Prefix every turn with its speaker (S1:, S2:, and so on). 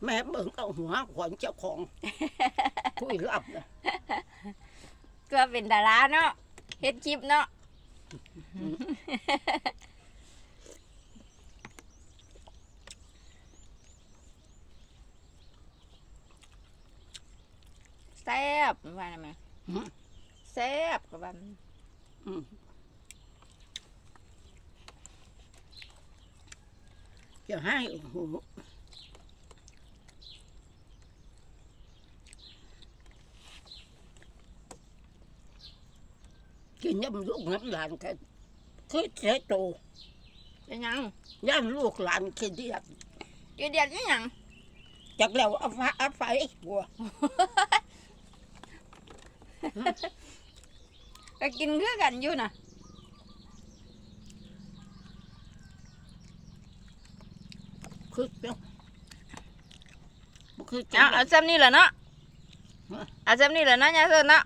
S1: แม่เบิ่งเอาหัวขวัญเจ้าของคุยลับนะ
S2: ก็เป็นดาราเนาะเฮ็ดคลิปเนาะแซ่บว่าไหมแซ่บกับมัน
S1: จะให้โอ้โหกินยำลูกน้ำหลานกันคือเจ๊โต
S2: เป็นหยัง
S1: ย่ำลูกหลานคือเดียด
S2: อยู่เดียดนี่หยัง
S1: จากแล้วเอาไฟบัว
S2: ก็กินคือกันอยู่น่ะ
S1: คือเนาะคือ
S2: เอาซ้ำนี่แหละเนาะเอาซ้ำนี่แหละเนาะยายเสิร์นเนาะ